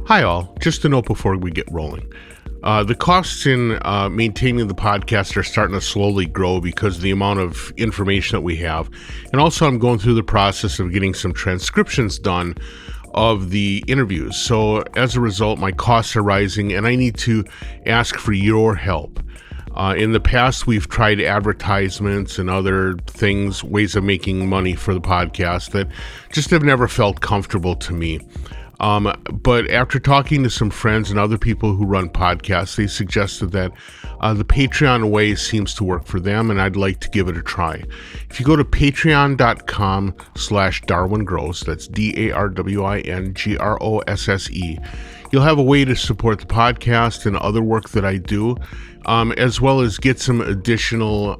Hi all, just a note before we get rolling. The costs in maintaining the podcast are starting to slowly grow because of the amount of information that we have. And also I'm going through the process of getting some transcriptions done of the interviews. So as a result, my costs are rising and I need to ask for your help. In the past, we've tried advertisements and other things, ways of making money for the podcast that just have never felt comfortable to me. But after talking to some friends and other people who run podcasts, they suggested that the Patreon way seems to work for them, and I'd like to give it a try. If you go to patreon.com/DarwinGrosse, that's DarwinGrosse, you'll have a way to support the podcast and other work that I do, as well as get some additional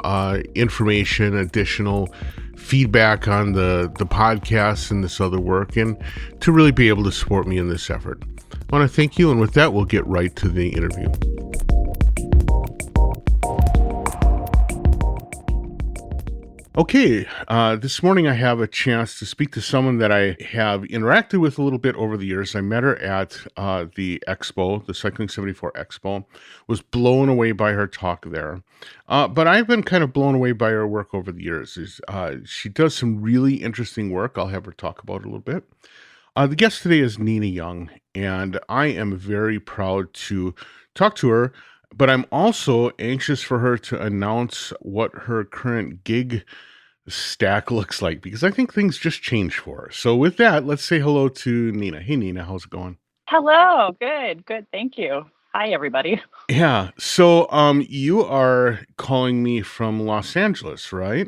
information, additional feedback on the podcast and this other work, and to really be able to support me in this effort. I want to thank you, and with that, we'll get right to the interview. Okay, this morning I have a chance to speak to someone that I have interacted with a little bit over the years. I met her at the Expo, the Cycling 74 Expo, was blown away by her talk there. But I've been kind of blown away by her work over the years. She does some really interesting work. I'll have her talk about it a little bit. The guest today is Nina Young, and I am very proud to talk to her, but I'm also anxious for her to announce what her current gig stack looks like, because I think things just changed for her. So with that, let's say hello to Nina. Hey, Nina, how's it going? Hello. Good. Thank you. Hi, everybody. Yeah. So you are calling me from Los Angeles, right?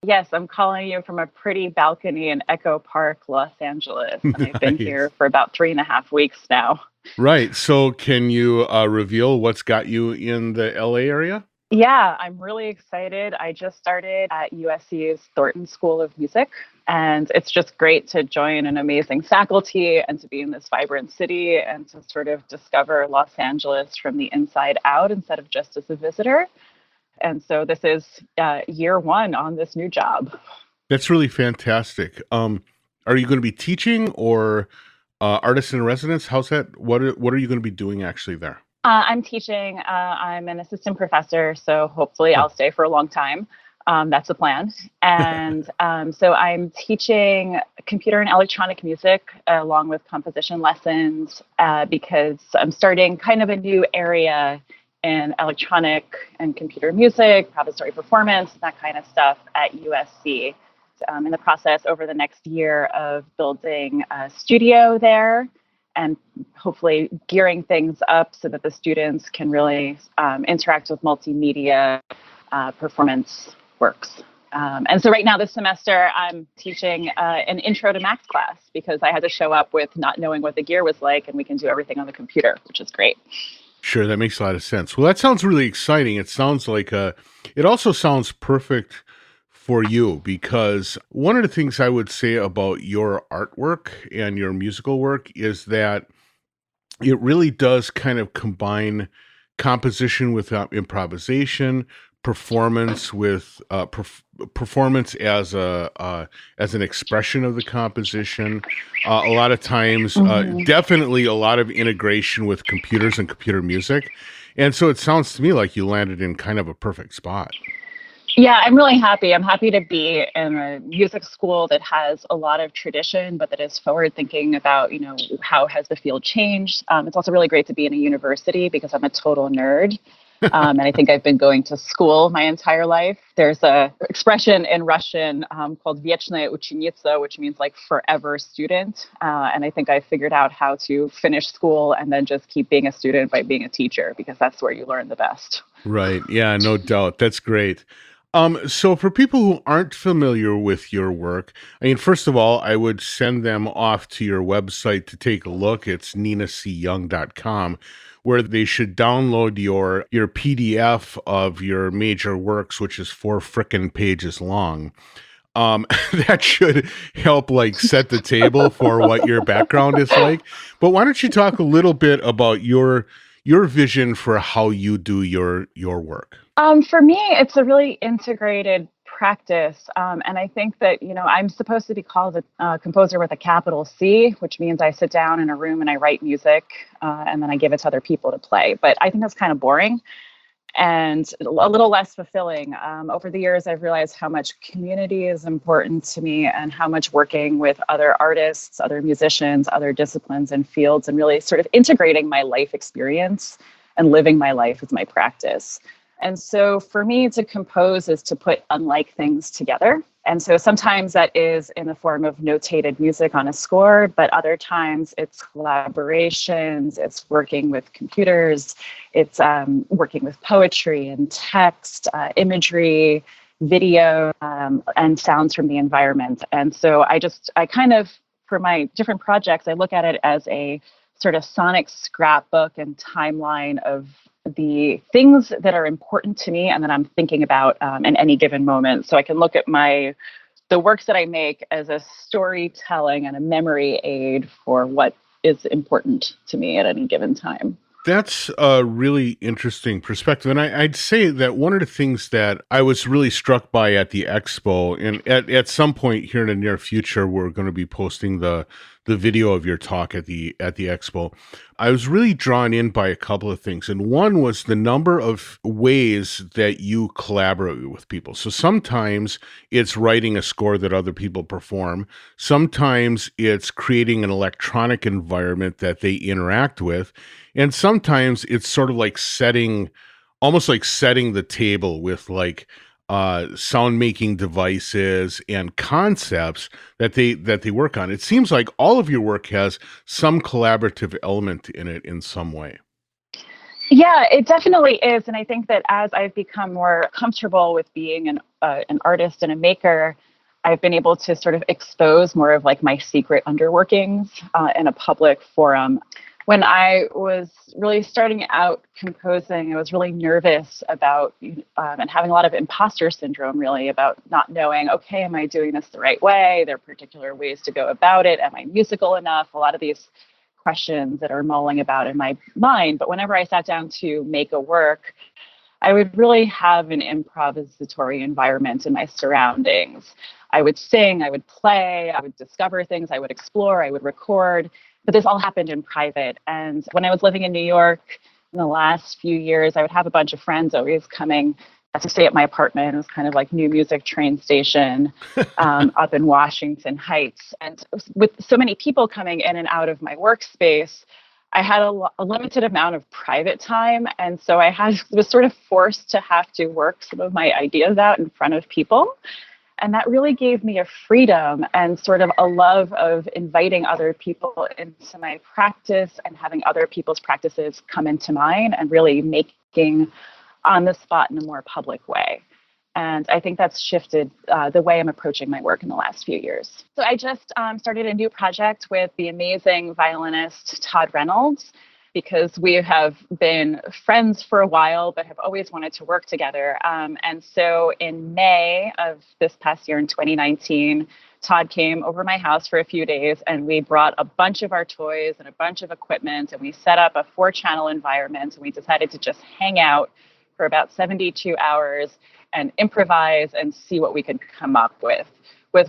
Yes, I'm calling you from a pretty balcony in Echo Park, Los Angeles. And I've been here for about 3.5 weeks now. Right. So can you reveal what's got you in the LA area? Yeah, I'm really excited. I just started at USC's Thornton School of Music, and it's just great to join an amazing faculty and to be in this vibrant city and to sort of discover Los Angeles from the inside out instead of just as a visitor. And so this is year one on this new job. That's really fantastic. Are you going to be teaching or artist in residence? How's that? What are you going to be doing actually there? I'm teaching. I'm an assistant professor, so hopefully I'll stay for a long time. That's the plan. And so I'm teaching computer and electronic music along with composition lessons because I'm starting kind of a new area in electronic and computer music, probatory performance, that kind of stuff at USC. In the process over the next year of building a studio there and hopefully gearing things up so that the students can really interact with multimedia performance works. And so right now this semester, I'm teaching an intro to Max class because I had to show up with not knowing what the gear was like, and we can do everything on the computer, which is great. Sure, that makes a lot of sense. Well, that sounds really exciting. It sounds like it also sounds perfect for you, because one of the things I would say about your artwork and your musical work is that it really does kind of combine composition with improvisation, performance with performance as an expression of the composition. A lot of times, definitely a lot of integration with computers and computer music. And so it sounds to me like you landed in kind of a perfect spot. Yeah, I'm really happy. I'm happy to be in a music school that has a lot of tradition, but that is forward thinking about, how has the field changed. It's also really great to be in a university because I'm a total nerd. And I think I've been going to school my entire life. There's a expression in Russian called "вечная ученица," which means like forever student. And I think I figured out how to finish school and then just keep being a student by being a teacher, because that's where you learn the best. Right. Yeah, no doubt. That's great. So for people who aren't familiar with your work, I mean, first of all, I would send them off to your website to take a look. It's ninacyoung.com, where they should download your PDF of your major works, which is 4 frickin' pages long. That should help set the table for what your background is like. But why don't you talk a little bit about your vision for how you do your work? For me, it's a really integrated practice. And I think that, I'm supposed to be called a composer with a capital C, which means I sit down in a room and I write music and then I give it to other people to play. But I think that's kind of boring and a little less fulfilling. Over the years, I've realized how much community is important to me and how much working with other artists, other musicians, other disciplines and fields, and really sort of integrating my life experience and living my life with my practice. And so for me to compose is to put unlike things together. And so sometimes that is in the form of notated music on a score, but other times it's collaborations, it's working with computers, it's working with poetry and text, imagery, video, and sounds from the environment. And so I kind of, for my different projects, I look at it as a sort of sonic scrapbook and timeline of the things that are important to me and that I'm thinking about in any given moment. So I can look at the works that I make as a storytelling and a memory aid for what is important to me at any given time. That's a really interesting perspective. And I'd say that one of the things that I was really struck by at the expo, and at some point here in the near future, we're going to be posting the video of your talk at the expo. I was really drawn in by a couple of things. And one was the number of ways that you collaborate with people. So sometimes it's writing a score that other people perform. Sometimes it's creating an electronic environment that they interact with. And sometimes it's sort of like almost like setting the table with like sound making devices and concepts that they work on. It seems like all of your work has some collaborative element in it in some way. Yeah, it definitely is. And I think that as I've become more comfortable with being an artist and a maker, I've been able to sort of expose more of like my secret underworkings in a public forum. When I was really starting out composing, I was really nervous about and having a lot of imposter syndrome, really, about not knowing, okay, am I doing this the right way? There are particular ways to go about it. Am I musical enough? A lot of these questions that are mulling about in my mind. But whenever I sat down to make a work, I would really have an improvisatory environment in my surroundings. I would sing, I would play, I would discover things, I would explore, I would record. But this all happened in private. And when I was living in New York in the last few years, I would have a bunch of friends always coming to stay at my apartment. It was kind of like New Music train station up in Washington Heights. And with so many people coming in and out of my workspace, I had a limited amount of private time. And so was sort of forced to have to work some of my ideas out in front of people. And that really gave me a freedom and sort of a love of inviting other people into my practice and having other people's practices come into mine and really making on the spot in a more public way. And I think that's shifted the way I'm approaching my work in the last few years. So I just started a new project with the amazing violinist Todd Reynolds, because we have been friends for a while, but have always wanted to work together. And so in May of this past year, in 2019, Todd came over my house for a few days, and we brought a bunch of our toys and a bunch of equipment, and we set up a 4-channel environment, and we decided to just hang out for about 72 hours and improvise and see what we could come up with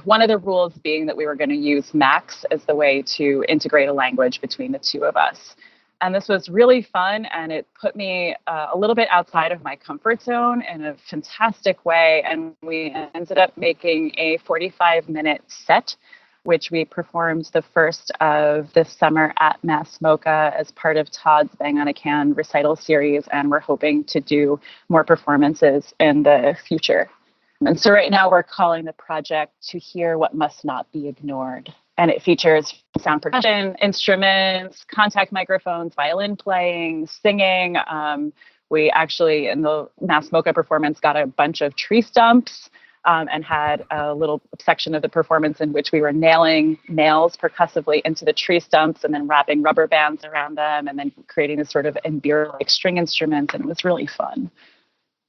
one of the rules being that we were going to use Max as the way to integrate a language between the two of us. And this was really fun, and it put me a little bit outside of my comfort zone in a fantastic way. And we ended up making a 45-minute set, which we performed the first of this summer at Mass Mocha as part of Todd's Bang on a Can recital series. And we're hoping to do more performances in the future. And so right now we're calling the project To Hear What Must Not Be Ignored. And it features sound percussion, instruments, contact microphones, violin playing, singing. We actually, in the Mass Mocha performance, got a bunch of tree stumps and had a little section of the performance in which we were nailing nails percussively into the tree stumps and then wrapping rubber bands around them and then creating this sort of embir-like string instruments. And it was really fun.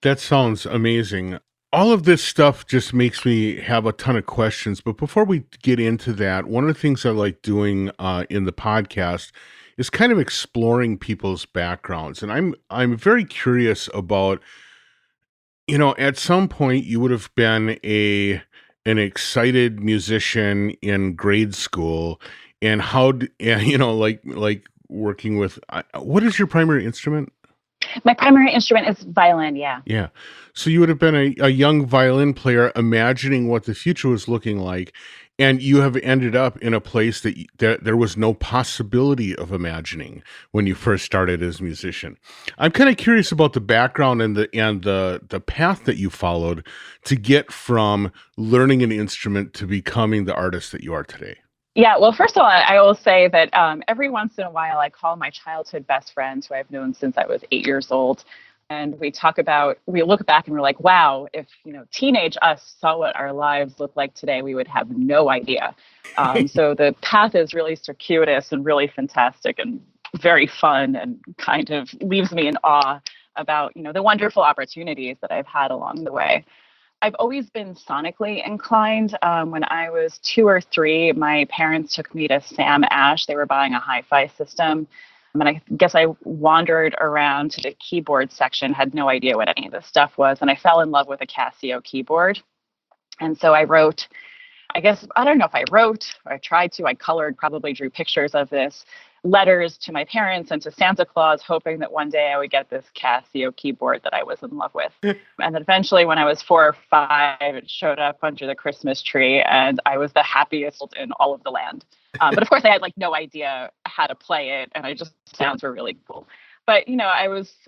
That sounds amazing. All of this stuff just makes me have a ton of questions. But before we get into that, one of the things I like doing in the podcast is kind of exploring people's backgrounds. And I'm very curious about At some point you would have been an excited musician in grade school, and like working with what is your primary instrument? My primary instrument is violin. Yeah. Yeah. So you would have been a young violin player imagining what the future was looking like, and you have ended up in a place that there was no possibility of imagining when you first started as a musician. I'm kind of curious about the background and the path that you followed to get from learning an instrument to becoming the artist that you are today. Yeah, well, first of all, I will say that every once in a while I call my childhood best friend who I've known since I was 8 years old. And we look back and we're like, wow, if, teenage us saw what our lives look like today, we would have no idea. So the path is really circuitous and really fantastic and very fun and kind of leaves me in awe about, the wonderful opportunities that I've had along the way. I've always been sonically inclined. When I was 2 or 3, my parents took me to Sam Ash. They were buying a hi-fi system. And I guess I wandered around to the keyboard section, had no idea what any of this stuff was. And I fell in love with a Casio keyboard. And so I wrote, I guess, I don't know if I wrote or I tried to, I colored, probably drew pictures of this, letters to my parents and to Santa Claus, hoping that one day I would get this Casio keyboard that I was in love with. And then eventually, when I was 4 or 5, it showed up under the Christmas tree, and I was the happiest in all of the land. But of course, I had like no idea how to play it, and I just sounds were really cool. But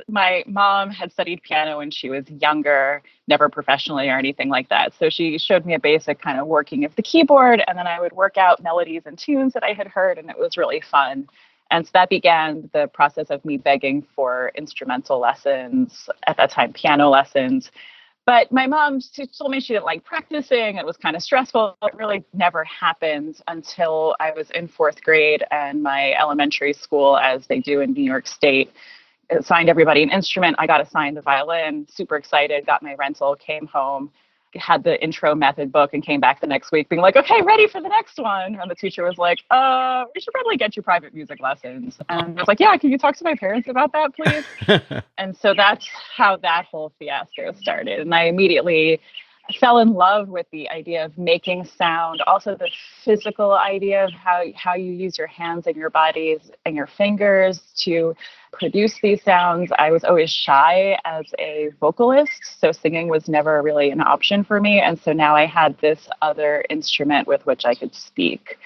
my mom had studied piano when she was younger, never professionally or anything like that. So she showed me a basic kind of working of the keyboard, and then I would work out melodies and tunes that I had heard, and it was really fun. And so that began the process of me begging for instrumental lessons, at that time, piano lessons. But my mom, she told me she didn't like practicing. It was kind of stressful. It really never happened until I was in 4th grade, and my elementary school, as they do in New York State, assigned everybody an instrument. I got assigned the violin, super excited, got my rental, came home, had the intro method book, and came back the next week being like, okay, ready for the next one. And the teacher was like, we should probably get you private music lessons. And I was like, yeah, can you talk to my parents about that, please? And so that's how that whole fiasco started. And I immediately fell in love with the idea of making sound, also the physical idea of how you use your hands and your bodies and your fingers to produce these sounds. I was always shy as a vocalist, so singing was never really an option for me. And so now I had this other instrument with which I could speak.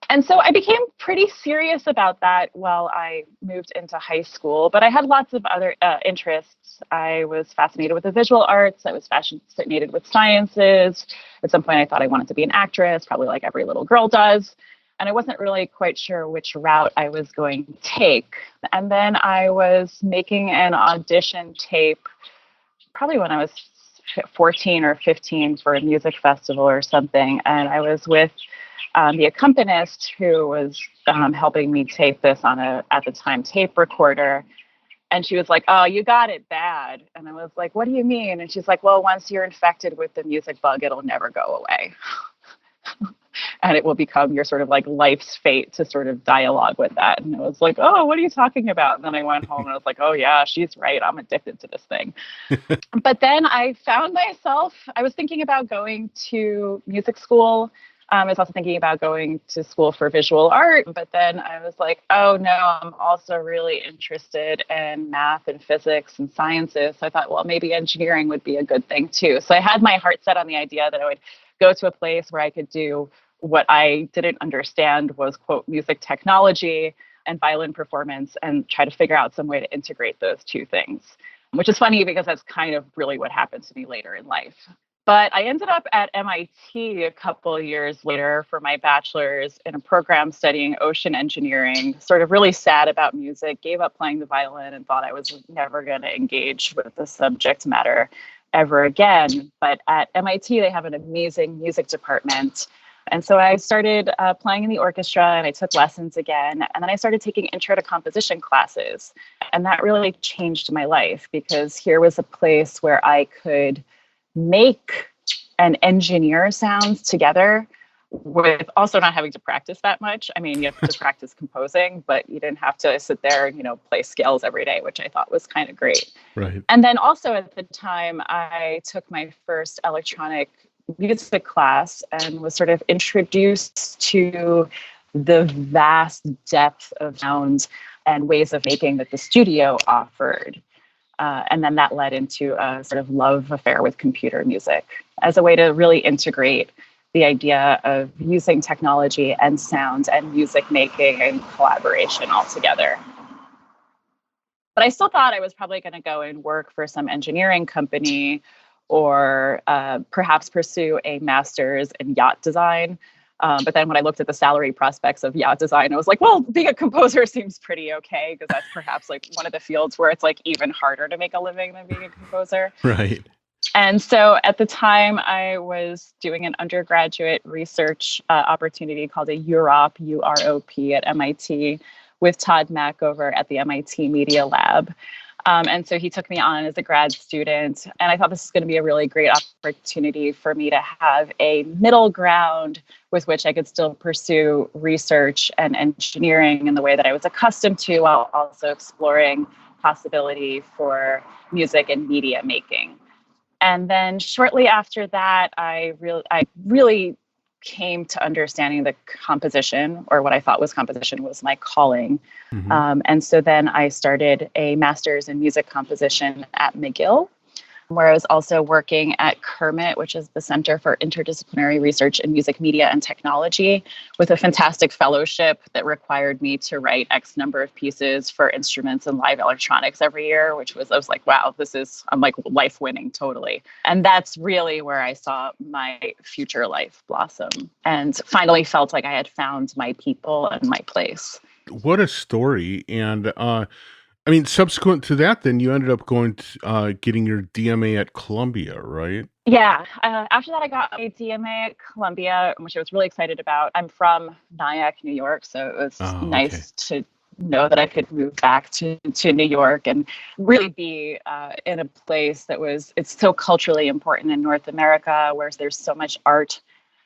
And so I became pretty serious about that while I moved into high school, but I had lots of other interests. I was fascinated with the visual arts. I was fascinated with sciences. At some point, I thought I wanted to be an actress, probably like every little girl does. And I wasn't really quite sure which route I was going to take. And then I was making an audition tape, probably when I was 14 or 15 for a music festival or something. And I was with the accompanist who was helping me tape this on at the time, tape recorder. And she was like, oh, you got it bad. And I was like, what do you mean? And she's like, well, once you're infected with the music bug, it'll never go away. And it will become your sort of like life's fate to sort of dialogue with that. And I was like, oh, what are you talking about? And then I went home and I was like, oh yeah, she's right. I'm addicted to this thing. But then I found myself, I was thinking about going to music school. I was also thinking about going to school for visual art, but then I was like, oh no, I'm also really interested in math and physics and sciences. So I thought, well, maybe engineering would be a good thing too. So I had my heart set on the idea that I would go to a place where I could do what I didn't understand was, quote, music technology and violin performance, and try to figure out some way to integrate those two things, which is funny because that's kind of really what happened to me later in life. But I ended up at MIT a couple of years later for my bachelor's in a program studying ocean engineering, sort of really sad about music, gave up playing the violin and thought I was never going to engage with the subject matter ever again. But at MIT, they have an amazing music department. And so I started playing in the orchestra, and I took lessons again. And then I started taking intro to composition classes. And that really changed my life, because here was a place where I could make and engineer sounds together with also not having to practice that much. I mean, you have to practice composing, but you didn't have to sit there and, play scales every day, which I thought was kind of great. Right. And then also at the time, I took my first electronic music class and was sort of introduced to the vast depth of sounds and ways of making that the studio offered. And then that led into a sort of love affair with computer music as a way to really integrate the idea of using technology and sound and music making and collaboration all together. But I still thought I was probably going to go and work for some engineering company or perhaps pursue a master's in yacht design. But then when I looked at the salary prospects of yacht design, I was like, well, being a composer seems pretty okay, because that's perhaps like one of the fields where it's like even harder to make a living than being a composer. Right. And so at the time, I was doing an undergraduate research opportunity called a UROP, UROP at MIT, with Todd Mack over at the MIT Media Lab. And so he took me on as a grad student. And I thought this was going to be a really great opportunity for me to have a middle ground with which I could still pursue research and engineering in the way that I was accustomed to, while also exploring possibility for music and media making. And then shortly after that, I really came to understanding the composition, or what I thought was composition, was my calling. Mm-hmm. And so then I started a master's in music composition at McGill, where I was also working at Kermit, which is the Center for Interdisciplinary Research in Music, Media, and Technology, with a fantastic fellowship that required me to write X number of pieces for instruments and live electronics every year, I was like, wow, I'm like life winning totally. And that's really where I saw my future life blossom and finally felt like I had found my people and my place. What a story. And I mean, subsequent to that, then you ended up going to getting your DMA at Columbia, right? Yeah. After that, I got a DMA at Columbia, which I was really excited about. I'm from Nyack, New York, so it was Oh, okay. nice to know that I could move back to New York and really be in a place it's so culturally important in North America, where there's so much art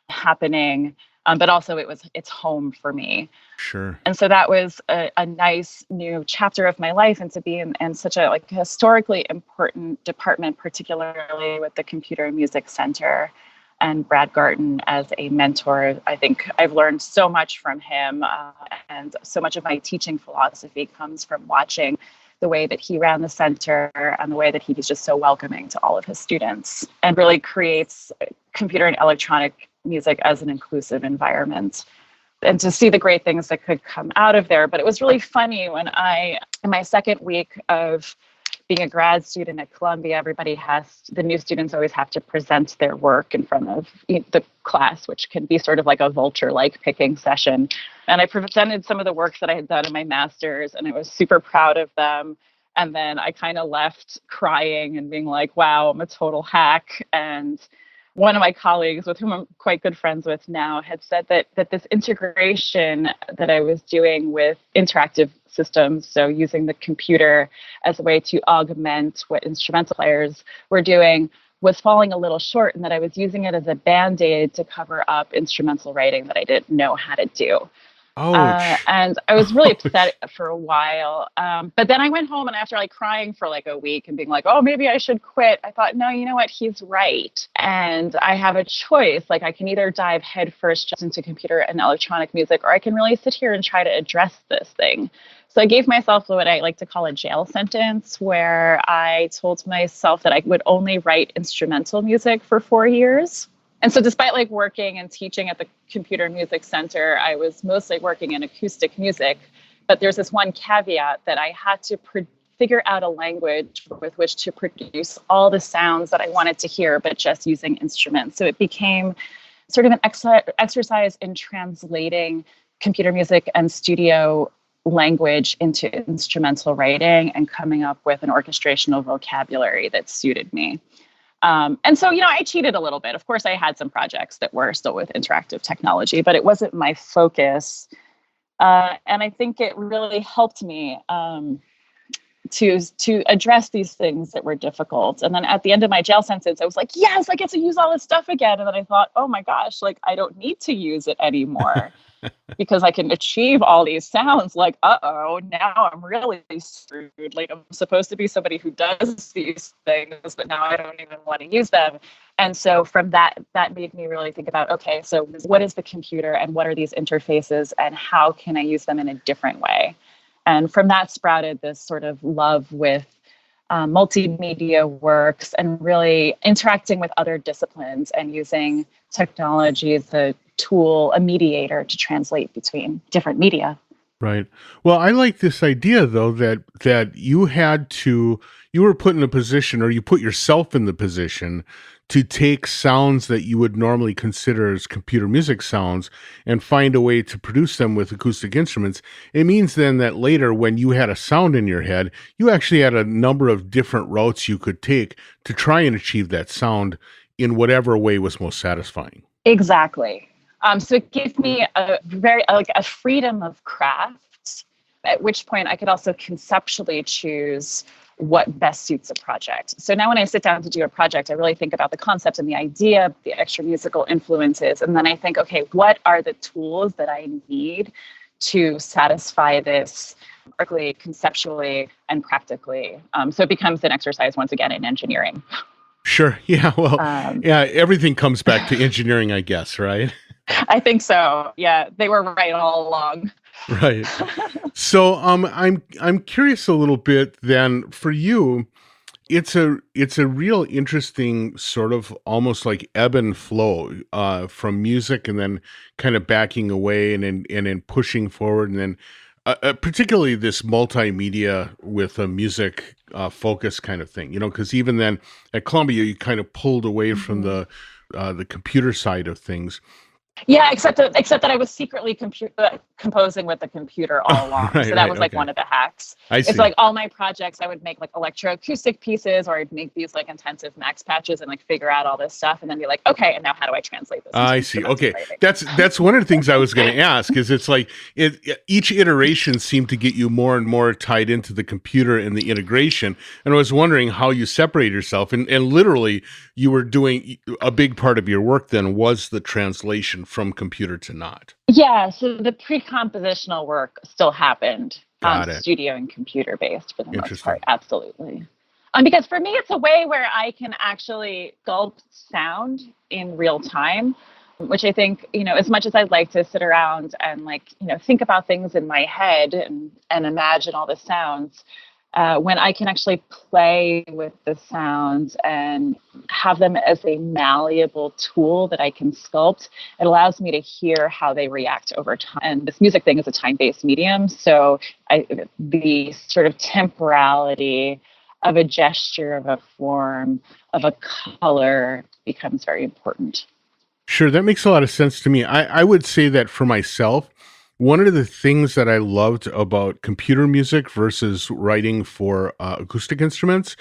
happening, but also it's home for me. Sure. And so that was a nice new chapter of my life, and to be in such a like historically important department, particularly with the Computer and Music Center and Brad Garton as a mentor. I think I've learned so much from him, and so much of my teaching philosophy comes from watching the way that he ran the center and the way that he was just so welcoming to all of his students and really creates computer and electronic music as an inclusive environment, and to see the great things that could come out of there. But it was really funny when in my second week of being a grad student at Columbia, the new students always have to present their work in front of the class, which can be sort of like a vulture-like picking session. And I presented some of the works that I had done in my master's, and I was super proud of them. And then I kind of left crying and being like, wow, I'm a total hack. And one of my colleagues, with whom I'm quite good friends with now, had said that this integration that I was doing with interactive systems, so using the computer as a way to augment what instrumental players were doing, was falling a little short, and that I was using it as a Band-Aid to cover up instrumental writing that I didn't know how to do. Ouch. And I was really Ouch. upset for a while. But then I went home, and after like crying for like a week and being like, oh, maybe I should quit, I thought, no, you know what? He's right. And I have a choice. Like, I can either dive headfirst just into computer and electronic music, or I can really sit here and try to address this thing. So I gave myself what I like to call a jail sentence, where I told myself that I would only write instrumental music for 4 years. And so despite like working and teaching at the Computer Music Center, I was mostly working in acoustic music. But there's this one caveat that I had to figure out a language with which to produce all the sounds that I wanted to hear, but just using instruments. So it became sort of an exercise in translating computer music and studio language into instrumental writing and coming up with an orchestrational vocabulary that suited me. And so, I cheated a little bit. Of course, I had some projects that were still with interactive technology, but it wasn't my focus. And I think it really helped me to address these things that were difficult. And then at the end of my jail sentence, I was like, yes, I get to use all this stuff again. And then I thought, oh my gosh, like I don't need to use it anymore because I can achieve all these sounds. Like, uh-oh, now I'm really screwed. Like I'm supposed to be somebody who does these things, but now I don't even want to use them. And so from that made me really think about, okay, so what is the computer and what are these interfaces and how can I use them in a different way? And from that sprouted this sort of love with multimedia works and really interacting with other disciplines and using technology as a tool, a mediator to translate between different media. Right. Well, I like this idea though that you were put in a position, or you put yourself in the position to take sounds that you would normally consider as computer music sounds and find a way to produce them with acoustic instruments. It means then that later when you had a sound in your head, you actually had a number of different routes you could take to try and achieve that sound in whatever way was most satisfying. Exactly. So it gave me a freedom of craft, at which point I could also conceptually choose what best suits a project. So now when I sit down to do a project, I really think about the concept and the idea, the extra musical influences. And then I think, okay, what are the tools that I need to satisfy this conceptually and practically? So it becomes an exercise once again in engineering. Sure. Yeah. Well, everything comes back to engineering, I guess, right? I think so. Yeah, they were right all along. Right. So I'm curious a little bit then for you. It's a real interesting sort of almost like ebb and flow from music, and then kind of backing away and then pushing forward, and then particularly this multimedia with a music focus kind of thing. Because even then at Columbia, you kind of pulled away from the computer side of things. Yeah, except that I was secretly composing with the computer all along. Right, so that was like okay. one of the hacks. I see. It's like all my projects, I would make like electroacoustic pieces, or I'd make these like intensive max patches and like figure out all this stuff, and then be like, okay, and now how do I translate this? I see. Okay, that's one of the things I was going to ask. Is it's like each iteration seemed to get you more and more tied into the computer and the integration, and I was wondering how you separate yourself, and literally you were doing a big part of your work then was the translation from computer to not. Yeah, so the pre-compositional work still happened, Got it. studio and computer based for the most Interesting. part. Absolutely. Because for me, it's a way where I can actually sculpt sound in real time, which I think, as much as I'd like to sit around and think about things in my head and imagine all the sounds, when I can actually play with the sounds and have them as a malleable tool that I can sculpt, it allows me to hear how they react over time. And this music thing is a time-based medium, so the sort of temporality of a gesture, of a form, of a color becomes very important. Sure, that makes a lot of sense to me. I would say that for myself, one of the things that I loved about computer music versus writing for acoustic instruments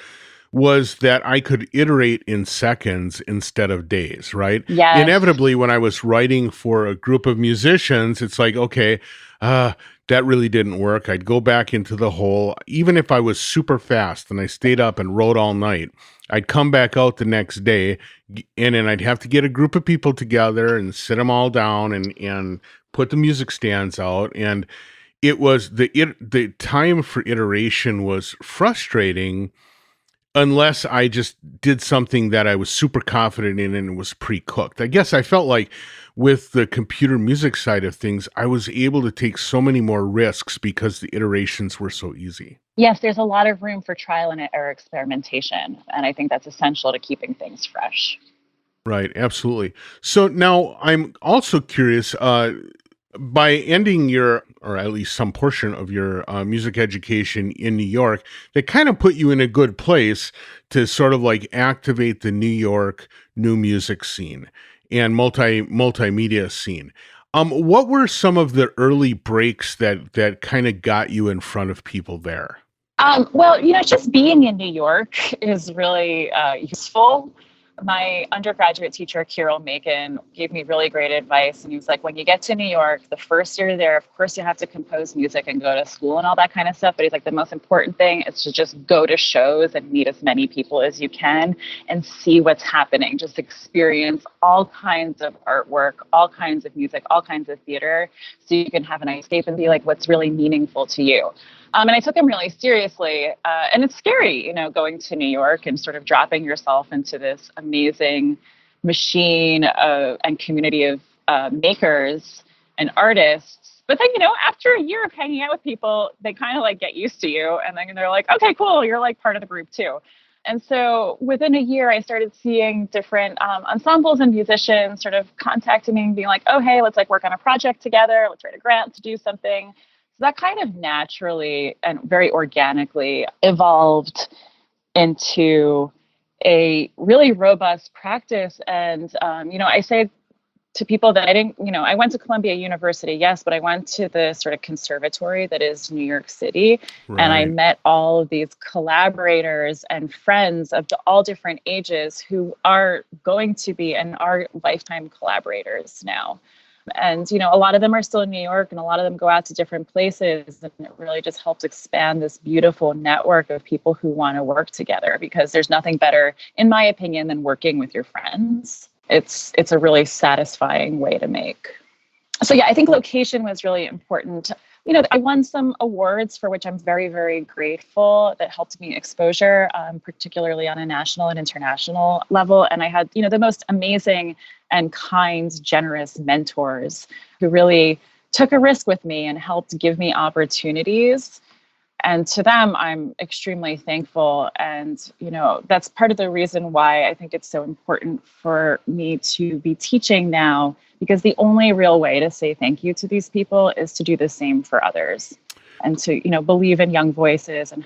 was that I could iterate in seconds instead of days, right? Yes. Inevitably, when I was writing for a group of musicians, it's like, okay, that really didn't work. I'd go back into the hole. Even if I was super fast and I stayed up and wrote all night, I'd come back out the next day, and then I'd have to get a group of people together and sit them all down and put the music stands out. And it was the time for iteration was frustrating unless I just did something that I was super confident in and was pre-cooked. I guess I felt like with the computer music side of things, I was able to take so many more risks because the iterations were so easy. Yes, there's a lot of room for trial and error experimentation, and I think that's essential to keeping things fresh. Right, absolutely. So now I'm also curious, by ending your, or at least some portion of your music education in New York, that kind of put you in a good place to sort of like activate the New York new music scene and multimedia scene. What were some of the early breaks that kind of got you in front of people there? Well, just being in New York is really useful. My undergraduate teacher, Kirill Macon, gave me really great advice. And he was like, when you get to New York, the first year there, of course, you have to compose music and go to school and all that kind of stuff. But he's like, the most important thing is to just go to shows and meet as many people as you can and see what's happening. Just experience all kinds of artwork, all kinds of music, all kinds of theater, so you can have an escape and be like, what's really meaningful to you. And I took him really seriously. And it's scary, going to New York and sort of dropping yourself into this amazing machine and community of makers and artists. But then, after a year of hanging out with people, they kind of like get used to you. And then they're like, okay, cool, you're like part of the group too. And so within a year, I started seeing different ensembles and musicians sort of contacting me and being like, oh, hey, let's like work on a project together. Let's write a grant to do something. So that kind of naturally and very organically evolved into a really robust practice. And, I say to people that I went to Columbia University, yes, but I went to the sort of conservatory that is New York City. Right. And I met all of these collaborators and friends of all different ages who are going to be and are lifetime collaborators now. And, a lot of them are still in New York and a lot of them go out to different places. And it really just helps expand this beautiful network of people who want to work together, because there's nothing better, in my opinion, than working with your friends. It's a really satisfying way to make. So, yeah, I think location was really important. I won some awards for which I'm very, very grateful, that helped me exposure, particularly on a national and international level. And I had, the most amazing and kind, generous mentors who really took a risk with me and helped give me opportunities. And to them, I'm extremely thankful. And, that's part of the reason why I think it's so important for me to be teaching now, because the only real way to say thank you to these people is to do the same for others and to, believe in young voices and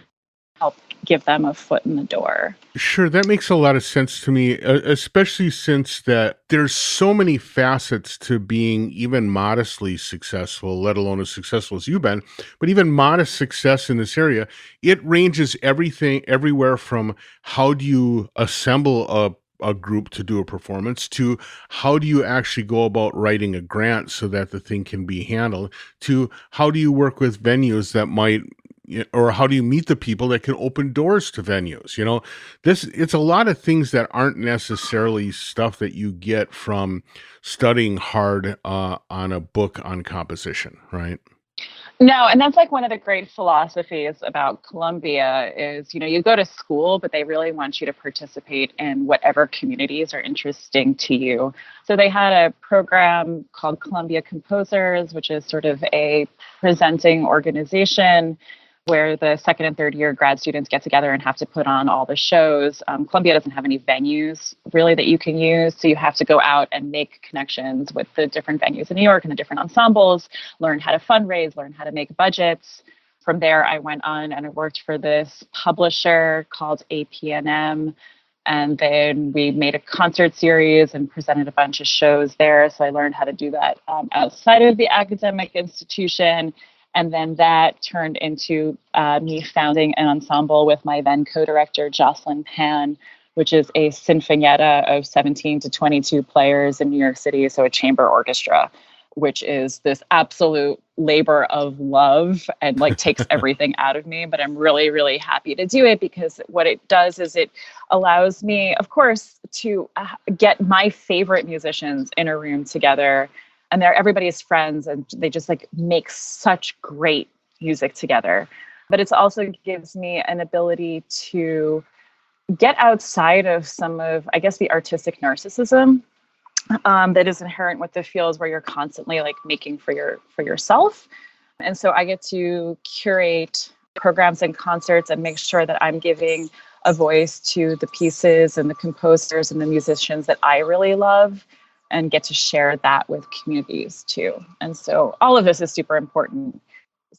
help give them a foot in the door. Sure, that makes a lot of sense to me, especially since that there's so many facets to being even modestly successful, let alone as successful as you've been. But even modest success in this area, it ranges everywhere from how do you assemble a group to do a performance, to how do you actually go about writing a grant so that the thing can be handled, to how do you work with venues that might, or how do you meet the people that can open doors to venues? It's a lot of things that aren't necessarily stuff that you get from studying hard on a book on composition, right? No, and that's like one of the great philosophies about Columbia is, you go to school, but they really want you to participate in whatever communities are interesting to you. So they had a program called Columbia Composers, which is sort of a presenting organization where the second and third year grad students get together and have to put on all the shows. Columbia doesn't have any venues really that you can use. So you have to go out and make connections with the different venues in New York and the different ensembles, learn how to fundraise, learn how to make budgets. From there, I went on and I worked for this publisher called APNM. And then we made a concert series and presented a bunch of shows there. So I learned how to do that outside of the academic institution. And then that turned into me founding an ensemble with my then co-director, Jocelyn Pan, which is a sinfonietta of 17 to 22 players in New York City, so a chamber orchestra, which is this absolute labor of love and like takes everything out of me. But I'm really, really happy to do it, because what it does is it allows me, of course, to get my favorite musicians in a room together. And they're everybody's friends, and they just like make such great music together. But it also gives me an ability to get outside of some of, I guess, the artistic narcissism that is inherent with the fields where you're constantly like making for yourself. And so I get to curate programs and concerts and make sure that I'm giving a voice to the pieces and the composers and the musicians that I really love, and get to share that with communities too. And so all of this is super important.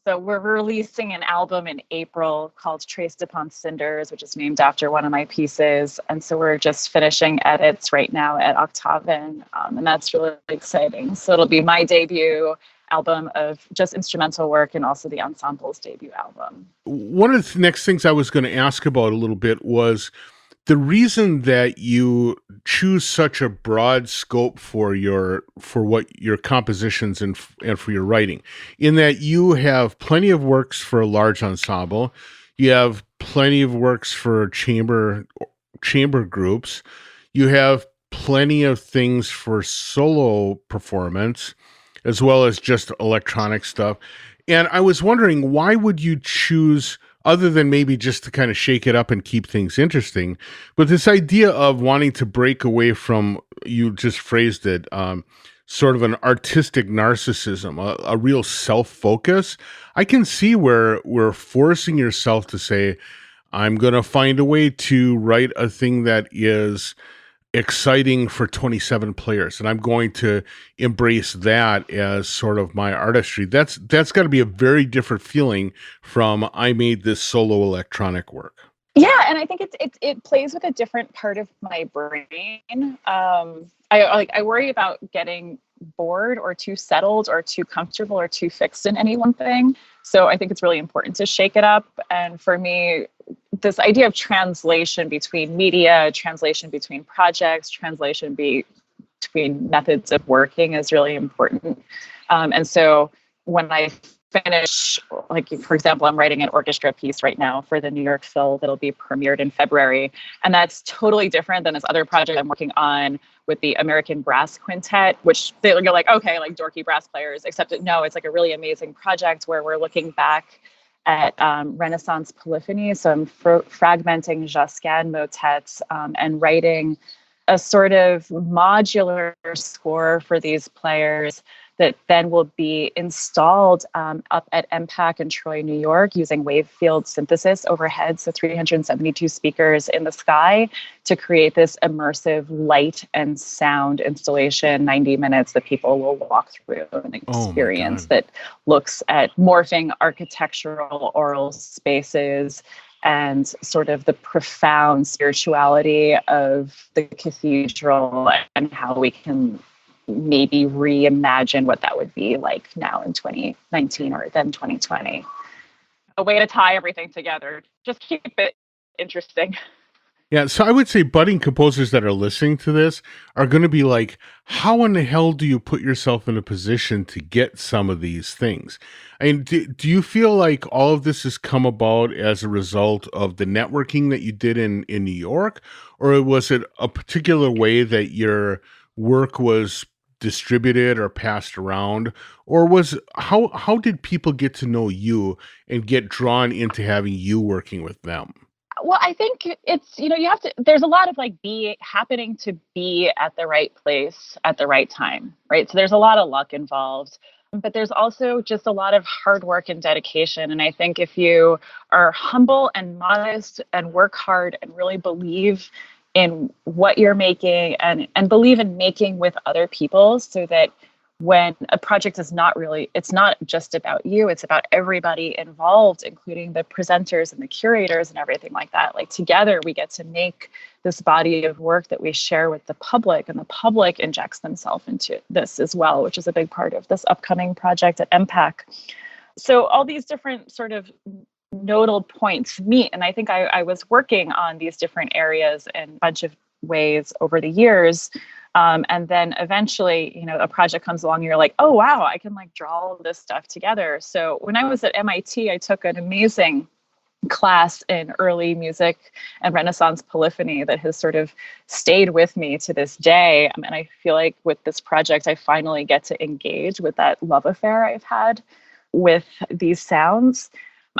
So we're releasing an album in April called Traced Upon Cinders, which is named after one of my pieces. And so we're just finishing edits right now at Octaven, and that's really exciting. So it'll be my debut album of just instrumental work and also the ensemble's debut album. One of the next things I was going to ask about a little bit was the reason that you choose such a broad scope for what your compositions and for your writing, in that you have plenty of works for a large ensemble, you have plenty of works for chamber groups, you have plenty of things for solo performance, as well as just electronic stuff. And I was wondering, why would you choose, other than maybe just to kind of shake it up and keep things interesting, but this idea of wanting to break away from, you just phrased it, sort of an artistic narcissism, a real self-focus. I can see where we're forcing yourself to say, I'm going to find a way to write a thing that is exciting for 27 players, and I'm going to embrace that as sort of my artistry. That's got to be a very different feeling from, I made this solo electronic work. Yeah, and I think it plays with a different part of my brain. I worry about getting bored or too settled or too comfortable or too fixed in any one thing. So I think it's really important to shake it up. And for me, this idea of translation between media, translation between projects, translation between methods of working is really important. And so when I finish, like, for example, I'm writing an orchestra piece right now for the New York Phil that'll be premiered in February. And that's totally different than this other project I'm working on with the American Brass Quintet, which you're like, okay, like dorky brass players, except no, it's like a really amazing project where we're looking back at Renaissance polyphony. So I'm fragmenting Josquin motets and writing a sort of modular score for these players that then will be installed up at MPAC in Troy, New York, using wave field synthesis overhead, so 372 speakers in the sky, to create this immersive light and sound installation, 90 minutes that people will walk through an experience that looks at morphing architectural oral spaces and sort of the profound spirituality of the cathedral and how we can maybe reimagine what that would be like now in 2019 or then 2020. A way to tie everything together. Just keep it interesting. Yeah, so I would say budding composers that are listening to this are going to be like, how in the hell do you put yourself in a position to get some of these things? I mean, do you feel like all of this has come about as a result of the networking that you did in New York? Or was it a particular way that your work was distributed or passed around? Or how did people get to know you and get drawn into having you working with them? Well, I think it's, you have to, there's a lot of like happening to be at the right place at the right time, right? So there's a lot of luck involved, but there's also just a lot of hard work and dedication. And I think if you are humble and modest and work hard and really believe in what you're making and believe in making with other people, so that when a project is it's not just about you, it's about everybody involved, including the presenters and the curators and everything like that. Like together, we get to make this body of work that we share with the public, and the public injects themselves into this as well, which is a big part of this upcoming project at MPAC. So all these different sort of nodal points meet. And I think I was working on these different areas in a bunch of ways over the years. And then eventually, a project comes along and you're like, oh, wow, I can like draw all of this stuff together. So when I was at MIT, I took an amazing class in early music and Renaissance polyphony that has sort of stayed with me to this day. And I feel like with this project, I finally get to engage with that love affair I've had with these sounds.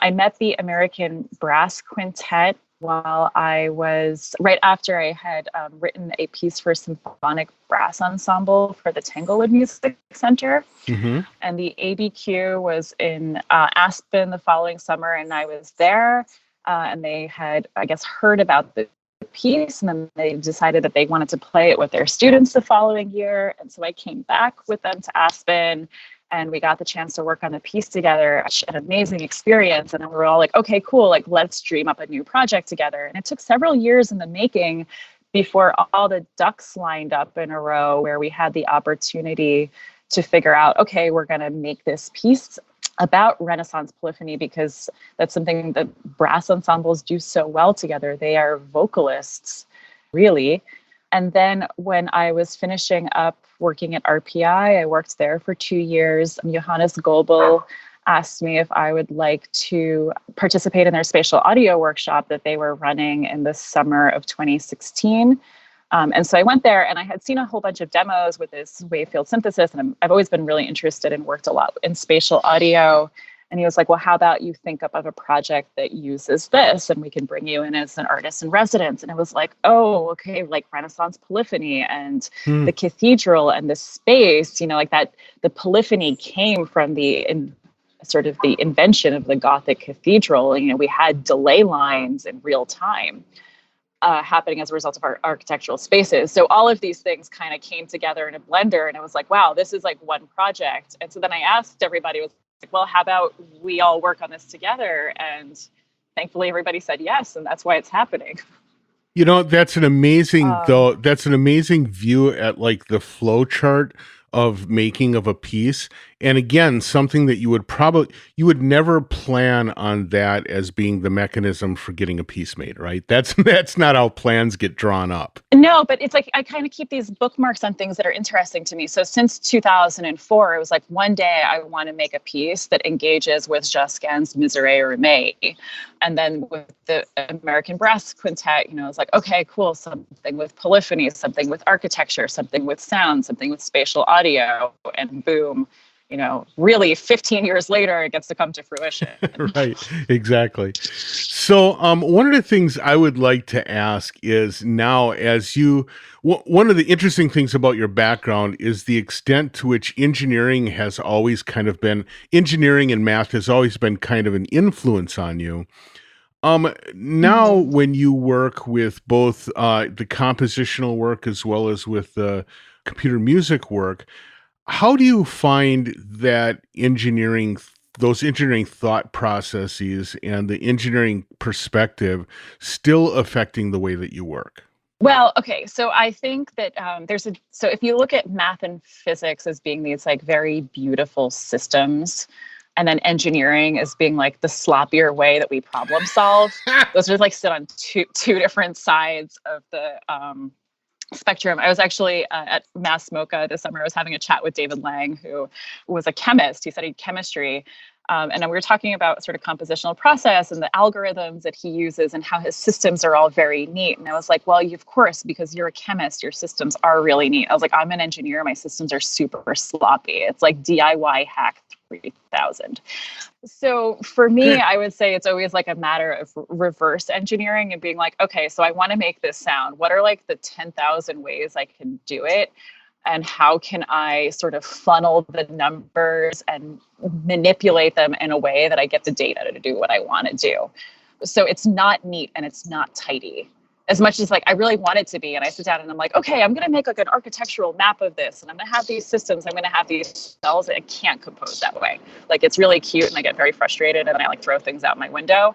I met the American Brass Quintet while I was, right after I had written a piece for symphonic brass ensemble for the Tanglewood Music Center. Mm-hmm. And the ABQ was in Aspen the following summer, and I was there, and they had, I guess, heard about the piece, and then they decided that they wanted to play it with their students the following year. And so I came back with them to Aspen, and we got the chance to work on the piece together. An amazing experience. And then we were all like, okay, cool. Like, let's dream up a new project together. And it took several years in the making before all the ducks lined up in a row, where we had the opportunity to figure out, okay, we're going to make this piece. about Renaissance polyphony, because that's something that brass ensembles do so well together. They are vocalists, really. And then when I was finishing up working at RPI, I worked there for 2 years. Johannes Goebel asked me if I would like to participate in their spatial audio workshop that they were running in the summer of 2016. And so I went there, and I had seen a whole bunch of demos with this wave field synthesis. And I've always been really interested and worked a lot in spatial audio. And he was like, well, how about you think up of a project that uses this, and we can bring you in as an artist in residence. And it was like, oh, okay, like Renaissance polyphony and the cathedral and the space, like that, the polyphony came from the invention of the Gothic cathedral. We had delay lines in real time happening as a result of our architectural spaces. So all of these things kind of came together in a blender, and it was like, wow, this is like one project. And so then I asked everybody, was like, well, how about we all work on this together? And thankfully everybody said yes, and that's why it's happening. That's an amazing that's an amazing view at like the flow chart of making of a piece. And again, something that you would never plan on that as being the mechanism for getting a piece made, right? That's not how plans get drawn up. No, but it's like I kind of keep these bookmarks on things that are interesting to me. So since 2004, it was like one day I want to make a piece that engages with Josquin's Miserere May. And then with the American Brass Quintet, it's like, okay, cool, something with polyphony, something with architecture, something with sound, something with spatial audio, and boom, really 15 years later, it gets to come to fruition. Right, exactly. So one of the things I would like to ask is now, one of the interesting things about your background is the extent to which engineering and math has always been kind of an influence on you. Now, when you work with both the compositional work as well as with the computer music work, how do you find that those engineering thought processes and the engineering perspective still affecting the way that you work? Well, okay. So I think that so if you look at math and physics as being these like very beautiful systems, and then engineering as being like the sloppier way that we problem solve, those are like sit on two different sides of the spectrum. I was actually at Mass MoCA this summer. I was having a chat with David Lang, who was a chemist. He studied chemistry. And we were talking about sort of compositional process and the algorithms that he uses and how his systems are all very neat. And I was like, well, of course, because you're a chemist, your systems are really neat. I was like, I'm an engineer. My systems are super sloppy. It's like DIY hack 3000. So for me, I would say it's always like a matter of reverse engineering and being like, okay, so I want to make this sound. What are like the 10,000 ways I can do it? And how can I sort of funnel the numbers and manipulate them in a way that I get the data to do what I want to do? So it's not neat and it's not tidy. As much as like I really want it to be. And I sit down and I'm like, okay, I'm going to make like an architectural map of this. And I'm going to have these systems. I'm going to have these cells. And I can't compose that way. Like it's really cute and I get very frustrated and I like throw things out my window.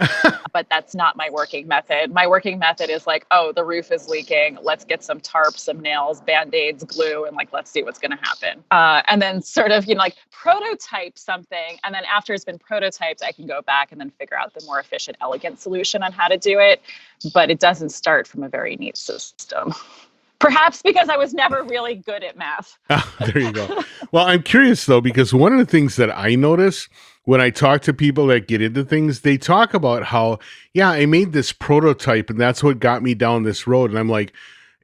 But that's not my working method. My working method is like, oh, the roof is leaking. Let's get some tarps, some nails, Band-Aids, glue, and like, let's see what's going to happen. And then sort of, like prototype something. And then after it's been prototyped, I can go back and then figure out the more efficient, elegant solution on how to do it. But it doesn't start from a very neat system. Perhaps because I was never really good at math. There you go. Well, I'm curious though, because one of the things that I notice when I talk to people that get into things, they talk about how, yeah, I made this prototype and that's what got me down this road. And I'm like,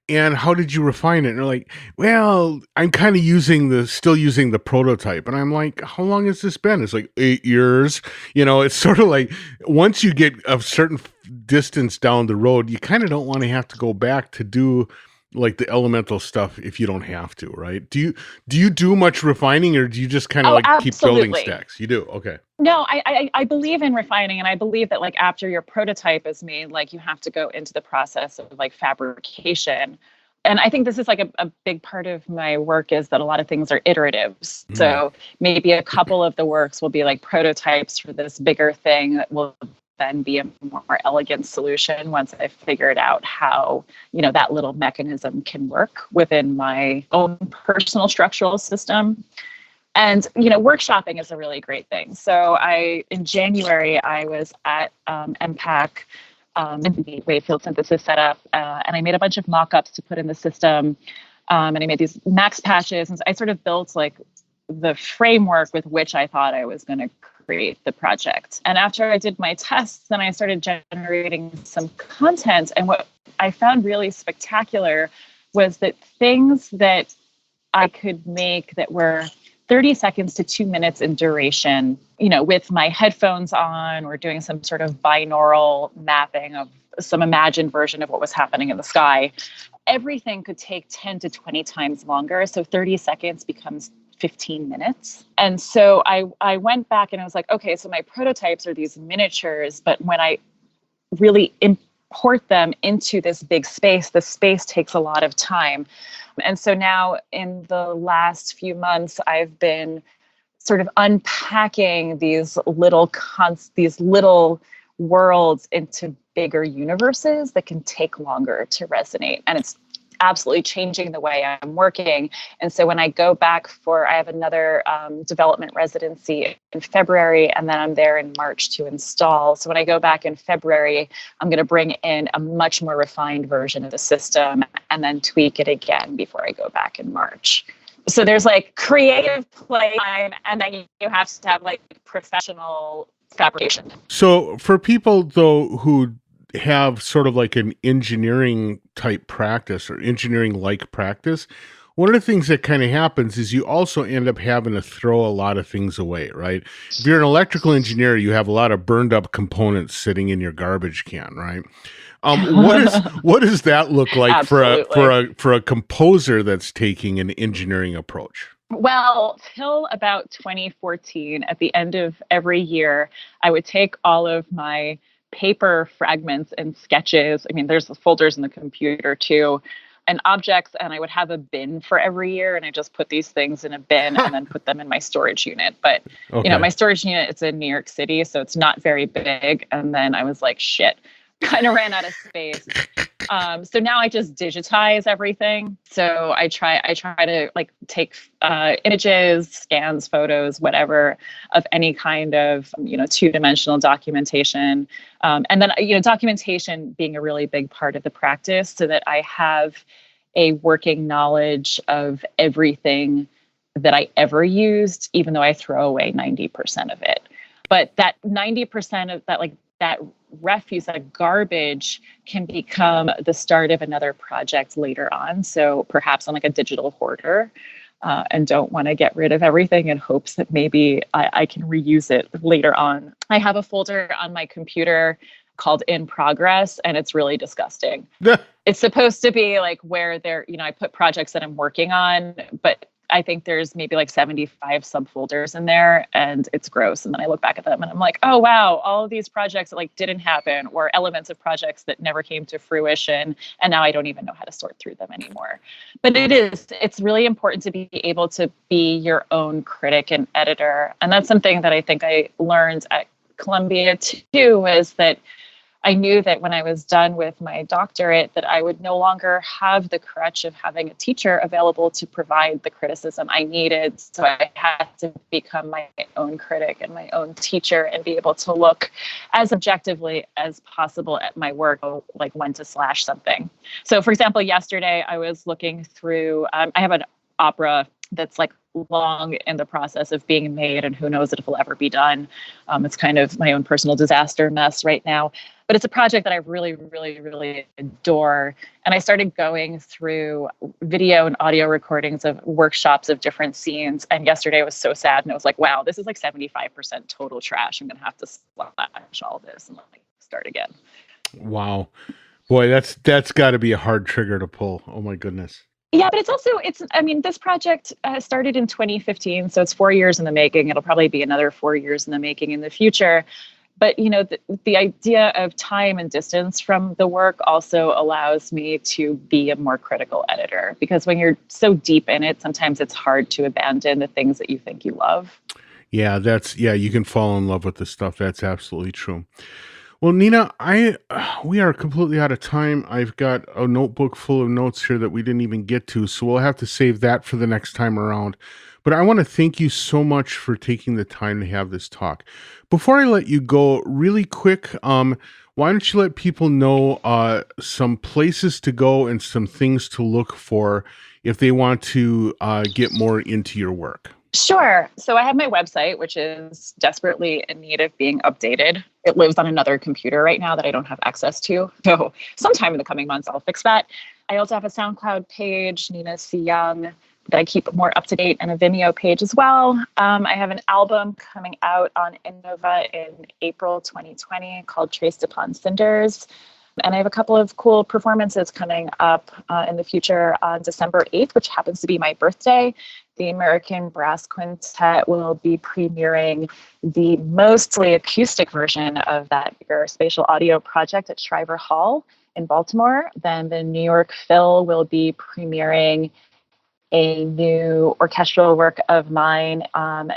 and how did you refine it? And they're like, well, I'm kind of still using the prototype. And I'm like, how long has this been? It's like 8 years. It's sort of like once you get a certain distance down the road, you kind of don't want to have to go back to do like the elemental stuff if you don't have to, right? Do you do much refining or do you just kind of keep building stacks? You do? Okay. No, I believe in refining, and I believe that like after your prototype is made, like you have to go into the process of like fabrication. And I think this is like a big part of my work is that a lot of things are iteratives. So maybe a couple of the works will be like prototypes for this bigger thing that will then be a more elegant solution once I've figured out how, that little mechanism can work within my own personal structural system. And, workshopping is a really great thing. So in January, I was at MPAC, the wave field synthesis setup, and I made a bunch of mock-ups to put in the system. And I made these max patches, and I sort of built like the framework with which I thought I was going to create the project. And after I did my tests, then I started generating some content. And what I found really spectacular was that things that I could make that were 30 seconds to 2 minutes in duration, with my headphones on or doing some sort of binaural mapping of some imagined version of what was happening in the sky, everything could take 10 to 20 times longer. So 30 seconds becomes 15 minutes. And so I went back and I was like, okay, so my prototypes are these miniatures, but when I really import them into this big space, the space takes a lot of time. And so now in the last few months, I've been sort of unpacking these little worlds into bigger universes that can take longer to resonate. And it's absolutely changing the way I'm working. And so when I go back I have another development residency in February, and then I'm there in March to install. So when I go back in February, I'm going to bring in a much more refined version of the system and then tweak it again before I go back in March. So there's like creative playtime, and then you have to have like professional fabrication. So for people though who have sort of like an engineering type practice or engineering like practice, one of the things that kind of happens is you also end up having to throw a lot of things away, right? If you're an electrical engineer, you have a lot of burned up components sitting in your garbage can, right? What does that look like for a composer that's taking an engineering approach? Well, till about 2014, at the end of every year, I would take all of my paper fragments and sketches. I mean, there's folders in the computer too, and objects, and I would have a bin for every year, and I just put these things in a bin and then put them in my storage unit. But my storage unit, it's in New York City, so it's not very big. And then I was like, shit, kind of ran out of space. So now I just digitize everything. So I try to like take images, scans, photos, whatever, of any kind of, two-dimensional documentation. And then, documentation being a really big part of the practice, so that I have a working knowledge of everything that I ever used, even though I throw away 90% of it. But that 90% of that, like that refuse, that garbage, can become the start of another project later on. So perhaps I'm like a digital hoarder and don't want to get rid of everything in hopes that maybe I can reuse it later on. I have a folder on my computer called In Progress, and it's really disgusting. It's supposed to be like where I put projects that I'm working on, but I think there's maybe like 75 subfolders in there, and it's gross. And then I look back at them and I'm like, oh, wow, all of these projects that like didn't happen, or elements of projects that never came to fruition. And now I don't even know how to sort through them anymore. But it's really important to be able to be your own critic and editor. And that's something that I think I learned at Columbia too, is that I knew that when I was done with my doctorate, that I would no longer have the crutch of having a teacher available to provide the criticism I needed. So I had to become my own critic and my own teacher, and be able to look as objectively as possible at my work, like when to slash something. So for example, yesterday I was looking through, I have an opera that's like long in the process of being made, and who knows if it'll ever be done. It's kind of my own personal disaster mess right now, but it's a project that I really, really, really adore. And I started going through video and audio recordings of workshops of different scenes. And yesterday was so sad, and I was like, wow, this is like 75% total trash. I'm going to have to slash all this and like start again. Wow. Boy, that's got to be a hard trigger to pull. Oh my goodness. Yeah, but this project started in 2015, so it's 4 years in the making. It'll probably be another 4 years in the making in the future. But, the idea of time and distance from the work also allows me to be a more critical editor, because when you're so deep in it, sometimes it's hard to abandon the things that you think you love. Yeah, you can fall in love with this stuff. That's absolutely true. Well, Nina, we are completely out of time. I've got a notebook full of notes here that we didn't even get to, so we'll have to save that for the next time around. But I want to thank you so much for taking the time to have this talk. Before I let you go, really quick, why don't you let people know some places to go and some things to look for if they want to get more into your work? Sure. So I have my website, which is desperately in need of being updated. It lives on another computer right now that I don't have access to. So sometime in the coming months, I'll fix that. I also have a SoundCloud page, Nina C. Young, that I keep more up to date, and a Vimeo page as well. I have an album coming out on Innova in April 2020 called Traced Upon Cinders. And I have a couple of cool performances coming up in the future on December 8th, which happens to be my birthday. The American Brass Quintet will be premiering the mostly acoustic version of that bigger spatial audio project at Shriver Hall in Baltimore. Then the New York Phil will be premiering a new orchestral work of mine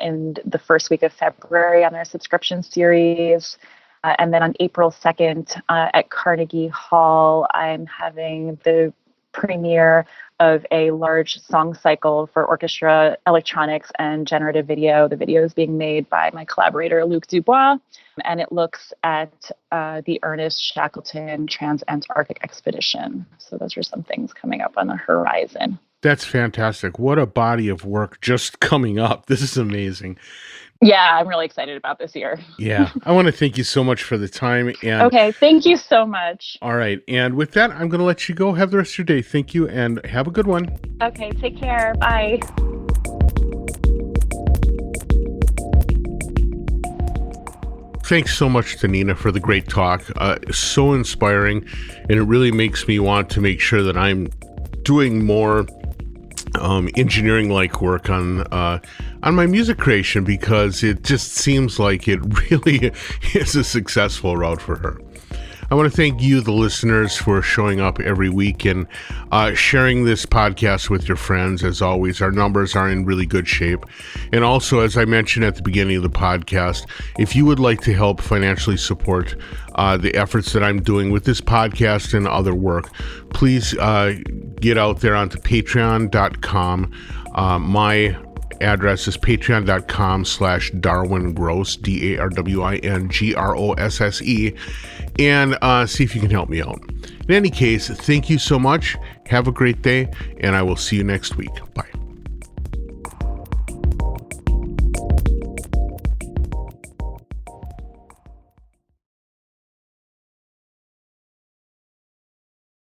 in the first week of February on their subscription series. And then on April 2nd at Carnegie Hall, I'm having the premiere of a large song cycle for orchestra, electronics, and generative video. The video is being made by my collaborator, Luc Dubois, and it looks at the Ernest Shackleton Trans-Antarctic Expedition. So those are some things coming up on the horizon. That's fantastic. What a body of work just coming up. This is amazing. Yeah, I'm really excited about this year. Yeah, I want to thank you so much for the time. And okay, thank you so much. All right. And with that, I'm going to let you go. Have the rest of your day. Thank you and have a good one. Okay, take care. Bye. Thanks so much to Nina for the great talk. So inspiring, and it really makes me want to make sure that I'm doing more engineering-like work on my music creation, because it just seems like it really is a successful route for her. I want to thank you, the listeners, for showing up every week and sharing this podcast with your friends. As always, our numbers are in really good shape. And also, as I mentioned at the beginning of the podcast, if you would like to help financially support the efforts that I'm doing with this podcast and other work, please get out there onto patreon.com. My address is patreon.com/DarwinGrosse, DarwinGrosse, and see if you can help me out. In any case, thank you so much. Have a great day, and I will see you next week. Bye.